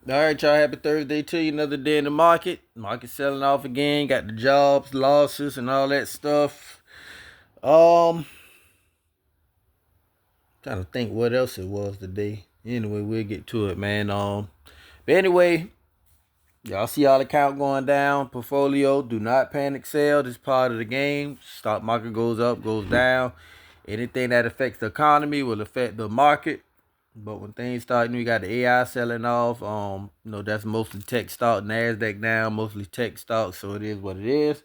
All right, y'all. Happy Thursday to you. Another day in the market. Market selling off again. Got the jobs, losses, and all that stuff. Trying to think what else it was today. Anyway, we'll get to it, man. But anyway, y'all see all the count going down. Portfolio, do not panic sell. This is part of the game. Stock market goes up, goes down. Anything that affects the economy will affect the market. But when things start, you got the AI selling off. That's mostly tech stock. Nasdaq down, mostly tech stock. So it is what it is.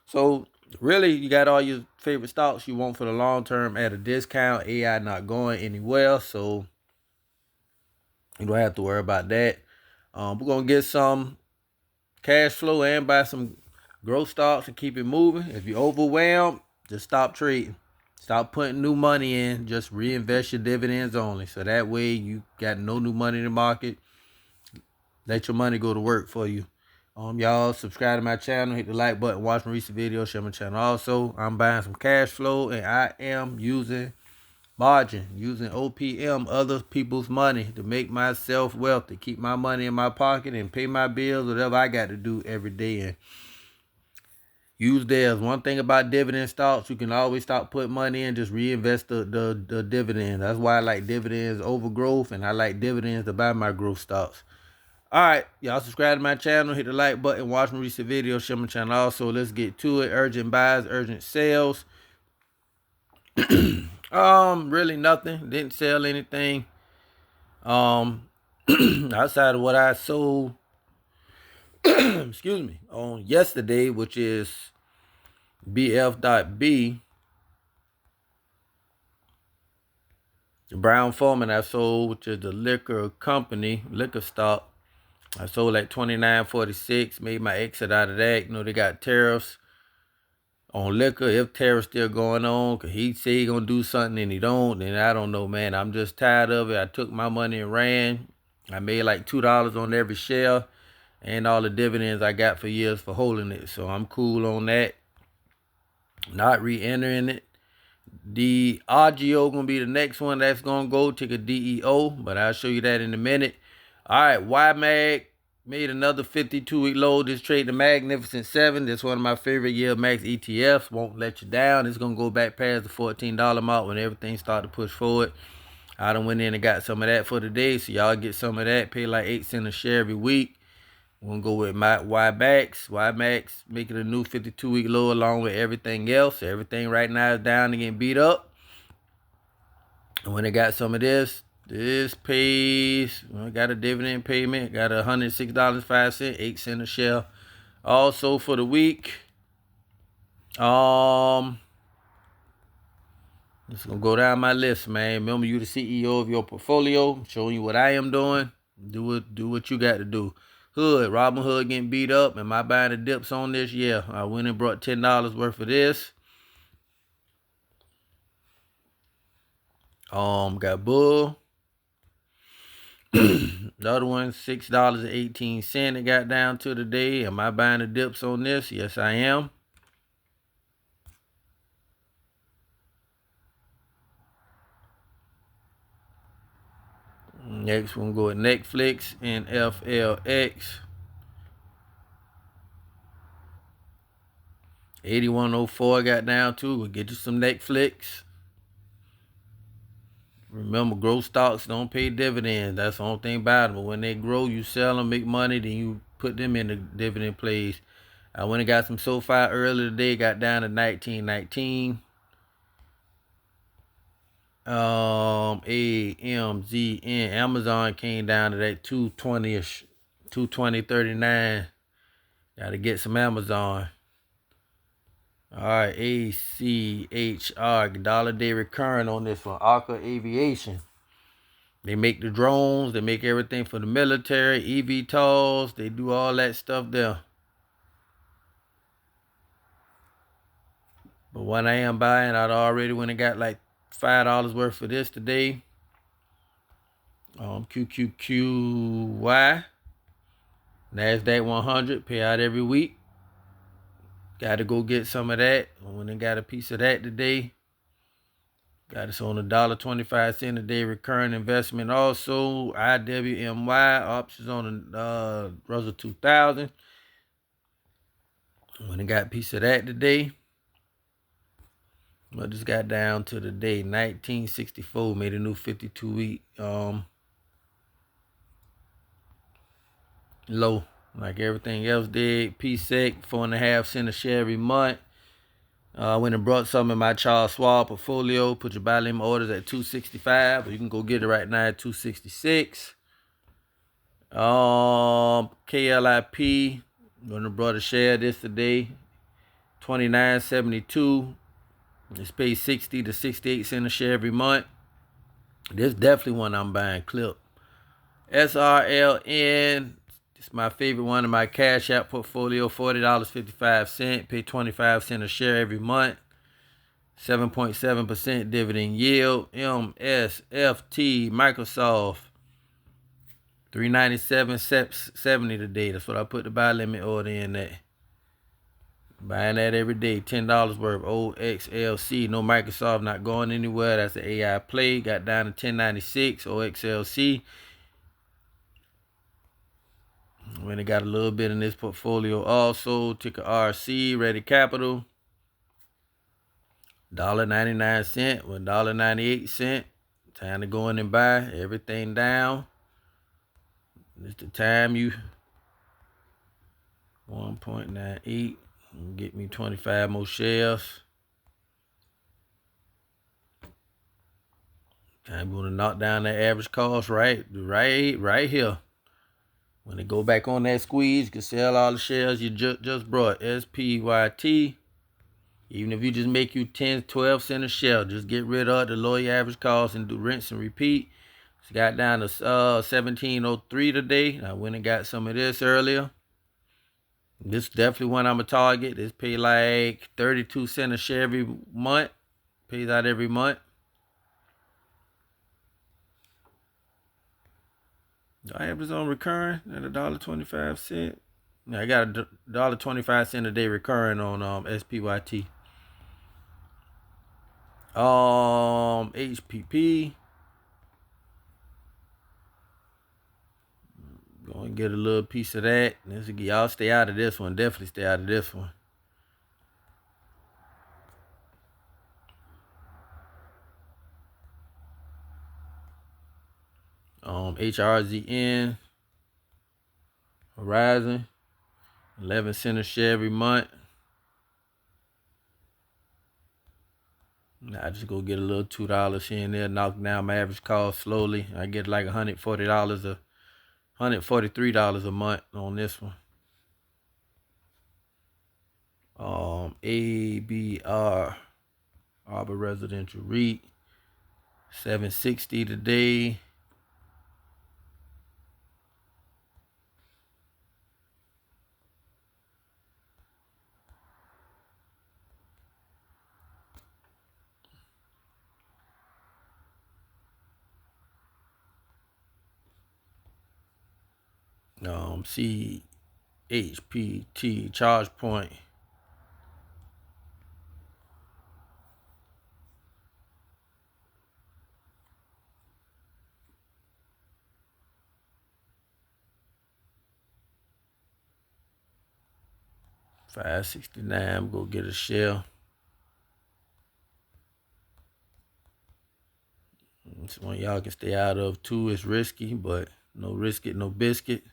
So really, you got all your favorite stocks you want for the long term at a discount. AI not going anywhere, so you don't have to worry about that. We're gonna get some cash flow and buy some growth stocks and keep it moving. If you're overwhelmed, just stop trading. Stop putting new money in. Just reinvest your dividends only. So that way you got no new money in the market. Let your money go to work for you. Y'all subscribe to my channel, hit the like button, watch my recent videos, share my channel. Also, I'm buying some cash flow and I am using margin, using OPM, other people's money to make myself wealthy, keep my money in my pocket and pay my bills, whatever I got to do every day. And use theirs. One thing about dividend stocks, you can always stop putting money in, just reinvest the dividend. That's why I like dividends over growth, and I like dividends to buy my growth stocks. All right, y'all subscribe to my channel, hit the like button, watch my recent videos, share my channel. Also, let's get to it. Urgent buys, urgent sales. Really nothing. Didn't sell anything. Outside of what I sold, excuse me, on yesterday, which is BF.B. The Brown-Forman I sold, which is the liquor company, liquor stock. I sold at $29.46, made my exit out of that. They got tariffs on liquor. If tariffs still going on, because he say he going to do something and he don't, then I don't know, man. I'm just tired of it. I took my money and ran. I made like $2 on every share and all the dividends I got for years for holding it. So I'm cool on that. Not re-entering it. The RGO going to be the next one that's going to go. Take a DEO, but I'll show you that in a minute. All right, YMAG made another 52-week low. This trade, the Magnificent 7. This is one of my favorite Yield Max ETFs. Won't let you down. It's going to go back past the $14 mark when everything started to push forward. I done went in and got some of that for today, so y'all get some of that. Pay like 8 cents a share every week. We're going to go with my YMAX. YMAX making a new 52-week low along with everything else. Everything right now is down and getting beat up. And when they got some of this pays, got a dividend payment, got $106.05, 8 cents a share. Also for the week, just gonna go down my list, man. Remember, you the CEO of your portfolio. I'm showing you what I am doing. Do what you got to do. Hood, Robinhood getting beat up. Am I buying the dips on this? Yeah, I went and brought $10 worth of this. Got Bull. The other one, $6.18 it got down to today. Am I buying the dips on this? Yes, I am. Next one, go with Netflix and FLX. 8104 got down to. We'll get you some Netflix. Remember, growth stocks don't pay dividends. That's the only thing about them. But when they grow, you sell them, make money, then you put them in the dividend plays. I went and got some SoFi earlier today. Got down to 1919. AMZN. Amazon came down to that 220-ish. 220.39. Gotta get some Amazon. Alright, ACHR, dollar day recurring on this one. Arca Aviation. They make the drones, they make everything for the military, eVTOLs, they do all that stuff there. But what I am buying, I'd already went and got like $5 worth for this today. QQQY. NASDAQ 100, pay out every week. Got to go get some of that. I went and got a piece of that today. Got us on $1.25 a day recurring investment. Also, IWMY options on the Russell 2000. When I got a piece of that today. I just got down to the day 1964. Made a new 52-week low, like everything else did. PSEC 4.5 cents a share every month. I went and brought some in my Charles Schwab portfolio. Put your buy limit orders at 265, but you can go get it right now at 266. KLIP, gonna brought a share this today, 29.72. It's paid 60 to 68 cents a share every month. This definitely one I'm buying. Clip. SRLN. It's my favorite one in my Cash App portfolio. $40.55. Pay 25 cents a share every month. 7.7% dividend yield. MSFT Microsoft. $397.70 today. That's what I put the buy limit order in at. Buying that every day. $10 worth. OXLC. No Microsoft, not going anywhere. That's the AI play. Got down to $10.96. OXLC. When it got a little bit in this portfolio also. Ticker RC. Ready Capital. $1.99 with $1.98. Time to go in and buy. Everything down. It's the time you 1.98. Get me 25 more shares. I'm going to knock down that average cost right here. When they go back on that squeeze, you can sell all the shares you just brought. SPYT. Even if you just make you 10, 12 cents a share, just get rid of the lower your average cost and do rinse and repeat. It's got down to 1703 today. I went and got some of this earlier. This is definitely one I'm a target. This pay like 32 cents a share every month. Pays out every month. Do I have this on recurring at $1.25? Yeah, I got $1.25 a day recurring on SPYT. HPP. Go and get a little piece of that. Y'all stay out of this one. Definitely stay out of this one. HRZN. Horizon. 11 cents a share every month. I just go get a little $2 here and there, knock down my average cost slowly. I get like $143 a month on this one. ABR, Arbor Residential REIT, 760 today. CHPT, ChargePoint. $5.69. Go get a share. This one y'all can stay out of too. It's risky, but no risk it, no biscuit.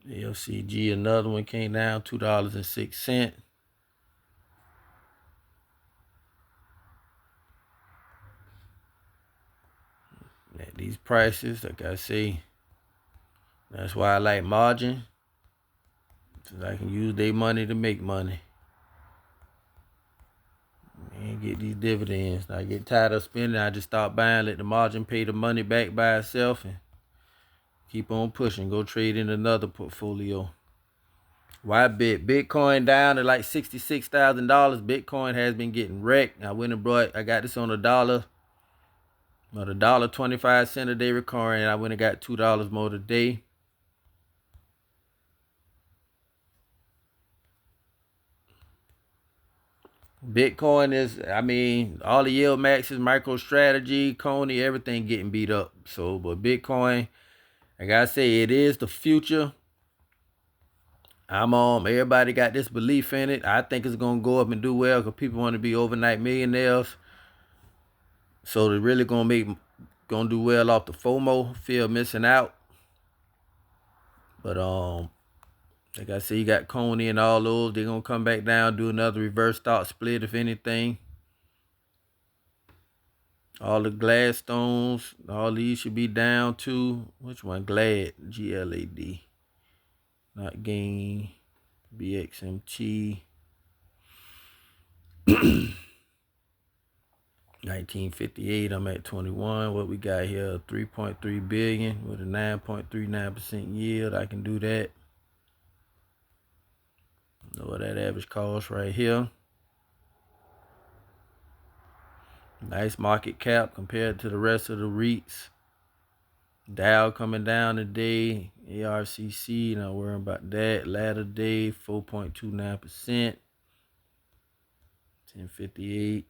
LCG, another one came down $2.06. At these prices, like I say, that's why I like margin. So I can use their money to make money. And get these dividends. I get tired of spending. I just stop buying, let the margin pay the money back by itself, and keep on pushing. Go trade in another portfolio. Why Bitcoin down to like $66,000. Bitcoin has been getting wrecked. I went and I got this on $1.25 a day recurring. I went and got $2 more today. Bitcoin is, I mean, all the yield maxes, MicroStrategy, Coney, everything getting beat up. So, but Bitcoin, like I say, it is the future. Everybody got this belief in it. I think it's gonna go up and do well because people want to be overnight millionaires. So they're really gonna do well off the FOMO, fear of missing out. But like I said, you got Coney and all those. They're gonna come back down, do another reverse stock split, if anything. All the Gladstones, all these should be down too. Which one? Glad, GLAD, not Gain, BXMT. 1958, I'm at 21. What we got here? 3.3 billion with a 9.39% yield. I can do that. Know what that average cost right here. Nice market cap compared to the rest of the REITs. Dow coming down today. ARCC, not worrying about that. Latter day, 4.29%. 1058.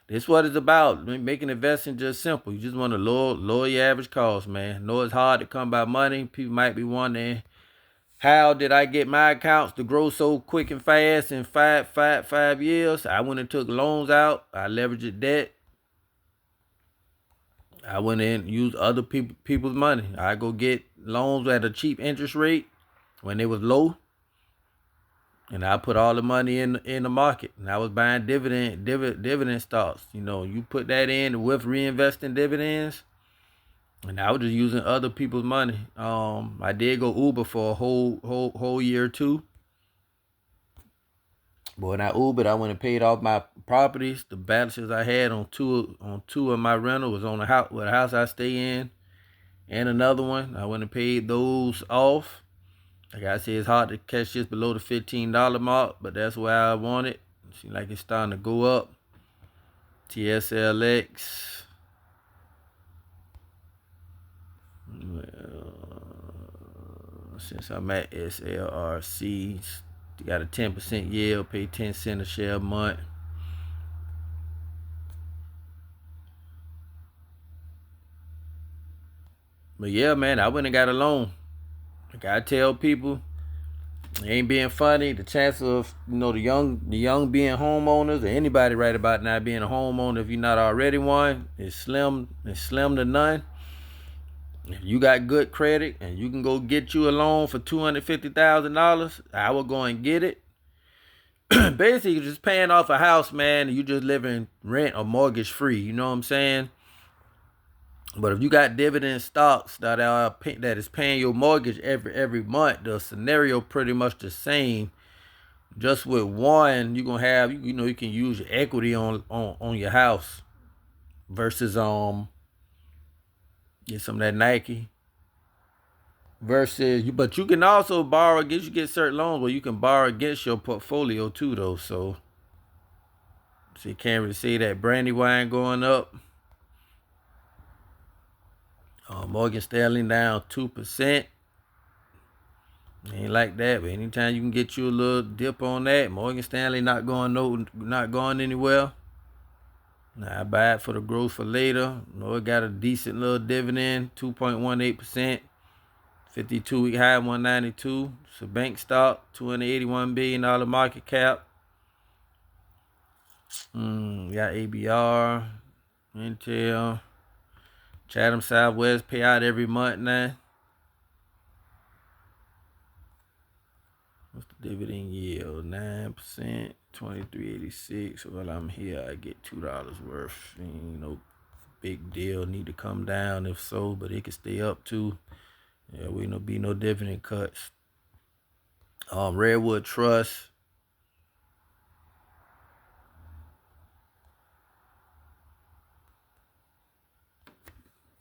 This is what it's about. Making investing just simple. You just want to lower your average cost, man. Know it's hard to come by money. People might be wondering, how did I get my accounts to grow so quick and fast in five years? I went and took loans out. I leveraged debt. I went in and used other people's money. I go get loans at a cheap interest rate when it was low. And I put all the money in the market. And I was buying dividend stocks. You know, you put that in with reinvesting dividends. And I was just using other people's money. I did go Uber for a whole year or two. But when I Ubered, I went and paid off my properties. The balances I had on two of my rentals was on the house I stay in, and another one. I went and paid those off. Like I said, it's hard to catch this below the $15 mark, but that's where I want it. Seems like it's starting to go up. TSLX. Since I'm at SLRC, you got a 10% yield, pay 10 cents a share a month. But yeah, man, I went and got a loan. Like I tell people, it ain't being funny. The chance of the young being homeowners, or anybody right about now being a homeowner if you're not already one, is slim. It's slim to none. If you got good credit and you can go get you a loan for $250,000, I will go and get it. Basically, you're just paying off a house, man, and you just living rent or mortgage free. You know what I'm saying? But if you got dividend stocks that is paying your mortgage every month, the scenario pretty much the same. Just with one, you're gonna have you can use your equity on your house versus get some of that Nike. Versus but you can also borrow against, you get certain loans where you can borrow against your portfolio too though. So you can't really see that Brandywine going up. Morgan Stanley down 2%. Ain't like that, but anytime you can get you a little dip on that, Morgan Stanley not going anywhere. Now I buy it for the growth for later. It got a decent little dividend, 2.18%. 52-week high, 192. It's a bank stock, $281 billion market cap. Got ABR, Intel, Chatham Southwest pay out every month now. What's the dividend yield? 9%, 23.86. While I'm here, I get $2 worth. Ain't no big deal. Need to come down if so, but it can stay up too. Yeah, we no be no dividend cuts. Redwood Trust.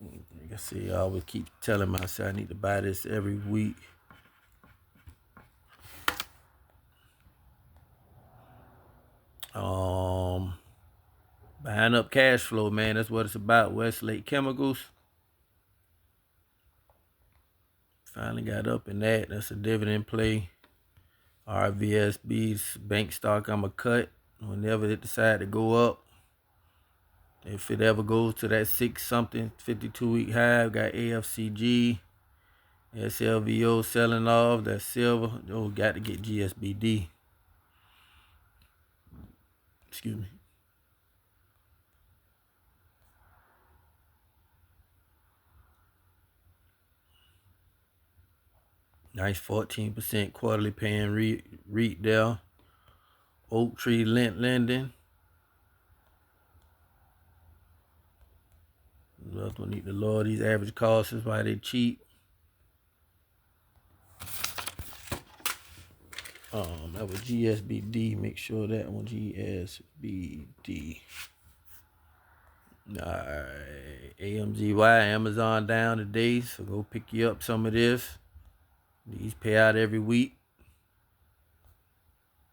Like I say, I always keep telling myself I need to buy this every week. Buying up cash flow, man. That's what it's about. Westlake Chemicals. Finally got up in that. That's a dividend play. RVSB's bank stock I'm going to cut whenever it decide to go up. If it ever goes to that 6-something 52-week high, got AFCG, SLVO selling off, that silver. Oh, got to get GSBD. Excuse me. Nice 14% quarterly paying REIT there. Oak Tree Lending. Love to need to lower these average costs. Is why they cheap. That was GSBD. Make sure that one GSBD. Alright. AMGY, Amazon down today. So go pick you up some of this. These pay out every week.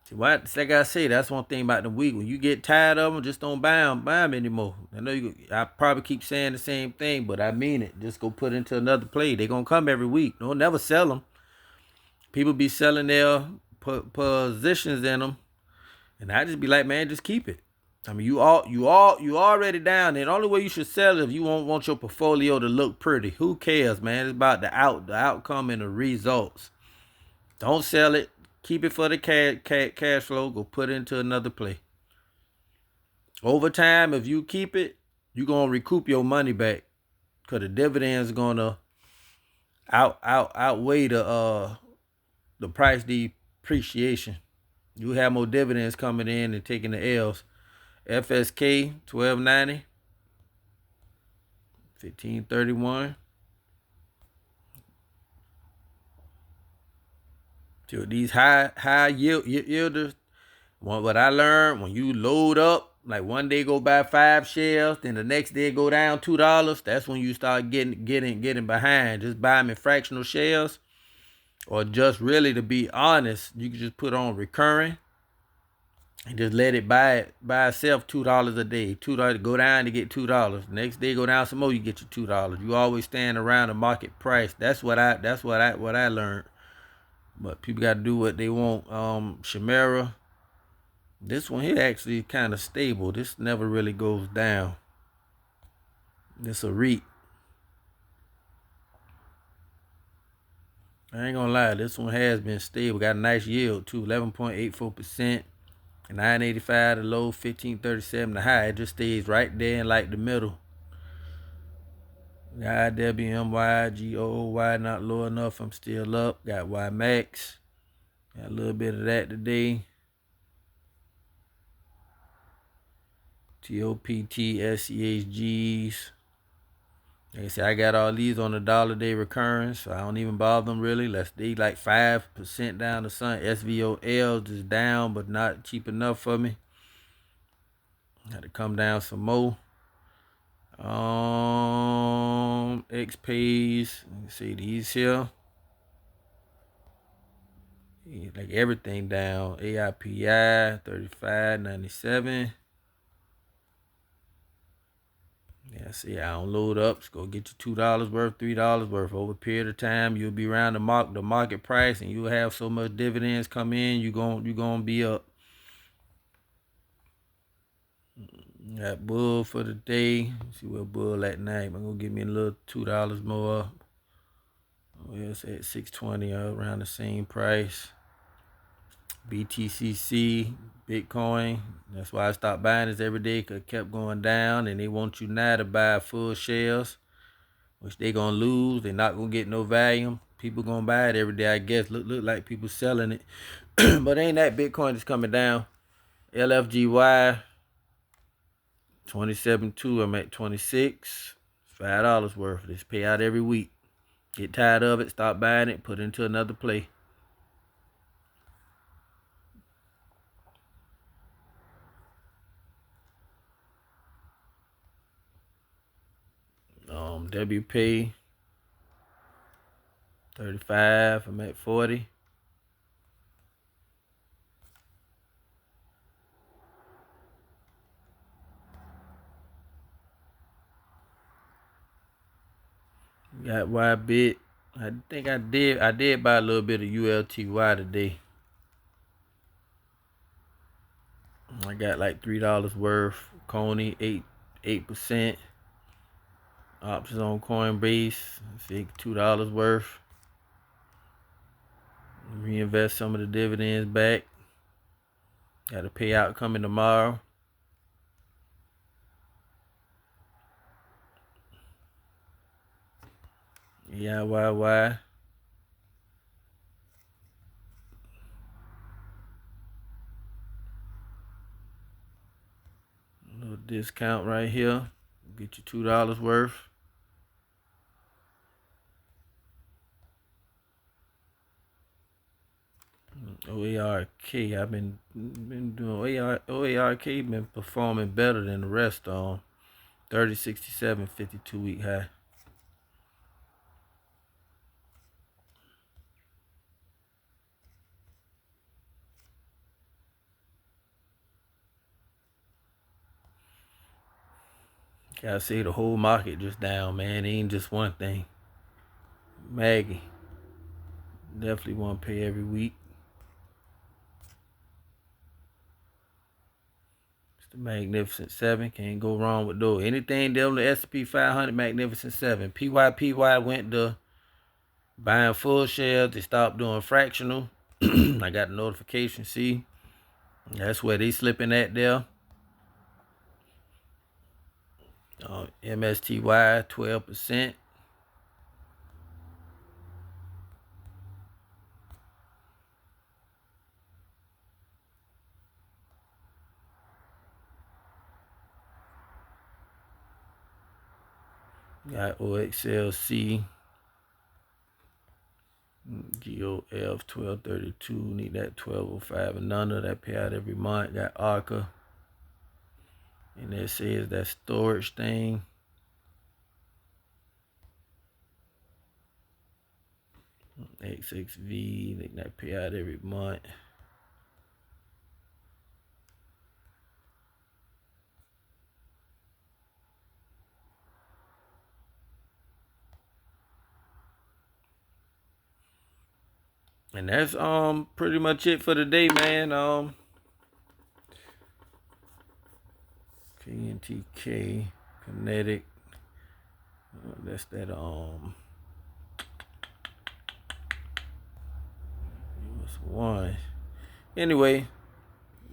See, like I say, that's one thing about the week. When you get tired of them, just don't buy them anymore. I know I probably keep saying the same thing, but I mean it. Just go put into another play. They're going to come every week. Don't never sell them. People be selling their positions in them. And I just be like, man, just keep it. I mean, you already down. And the only way you should sell it if you want your portfolio to look pretty. Who cares, man? It's about the outcome and the results. Don't sell it. Keep it for the cash flow. Go put it into another play. Over time, if you keep it, you're gonna recoup your money back, cause the dividends gonna outweigh the price depreciation. You have more dividends coming in and taking the L's. FSK 1290, 1531. So these high yielders. What I learned, when you load up, like one day go buy 5 shares, then the next day go down $2. That's when you start getting behind. Just buy them in fractional shares, or just really, to be honest, you can just put on recurring and just let it buy itself $2 a day. $2 go down to get $2. Next day go down some more, you get your $2. You always stand around the market price. That's what I learned. But people got to do what they want. Chimera. This one here actually kind of stable. This never really goes down. This a REIT. I ain't gonna lie, this one has been stable. Got a nice yield too, 11.84%. 985 the low, 1537 the high. It just stays right there in like the middle. Got WMY, GOOY not low enough. I'm still up. Got YMAX. Got a little bit of that today. TOPT, SCHGs. Like I said, I got all these on the $1 recurrence, so I don't even bother them really. They like 5% down the sun. SVOL just down, but not cheap enough for me. Had to come down some more. XPays. Let me see these here. Like everything down. AIPI 35.97. Yeah, see, I don't load up. Just go get your $2 worth, $3 worth. Over a period of time, you'll be around the market price, and you'll have so much dividends come in. You gonna be up. Got bull for the day. Let's see what bull at night. I'm gonna give me a little $2 more. Oh, yeah, it's at 620, around the same price. BTCC, Bitcoin. That's why I stopped buying this every day, because it kept going down, and they want you now to buy full shares, which they gonna lose. They're not gonna get no value. People gonna buy it every day, I guess. Look like people selling it. But ain't that Bitcoin that's coming down. LFGY 27.2. I'm at 26. $5 worth. This pay out every week. Get tired of it, stop buying it, put it into another play. WP 35. I'm at 40. Got YBit. I think I did buy a little bit of ULTY today. I got like $3 worth. Coney 8%. Options on Coinbase, $2 worth. Reinvest some of the dividends back. Got a payout coming tomorrow. YYY. A little discount right here. Get you $2 worth. OARK. I've been doing OARK been performing better than the rest on 30.67 52-week high. Gotta say the whole market just down, man. It ain't just one thing. Maggie. Definitely want to pay every week. It's the Magnificent Seven. Can't go wrong with those. Anything dealing with S&P 500, Magnificent Seven. PYPY went to buying full shares. They stopped doing fractional. I got the notification. See, that's where they slipping at there. MSTY 12%. Got OXLC, GOF 1232. Need that 1205 and under. That pay out every month. Got ARCA. And it says that storage thing. XXV. They got pay out every month. And that's pretty much it for the day, man. KNTK, Kinetic. That's that one. Anyway,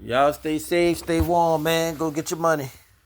y'all stay safe, stay warm, man. Go get your money.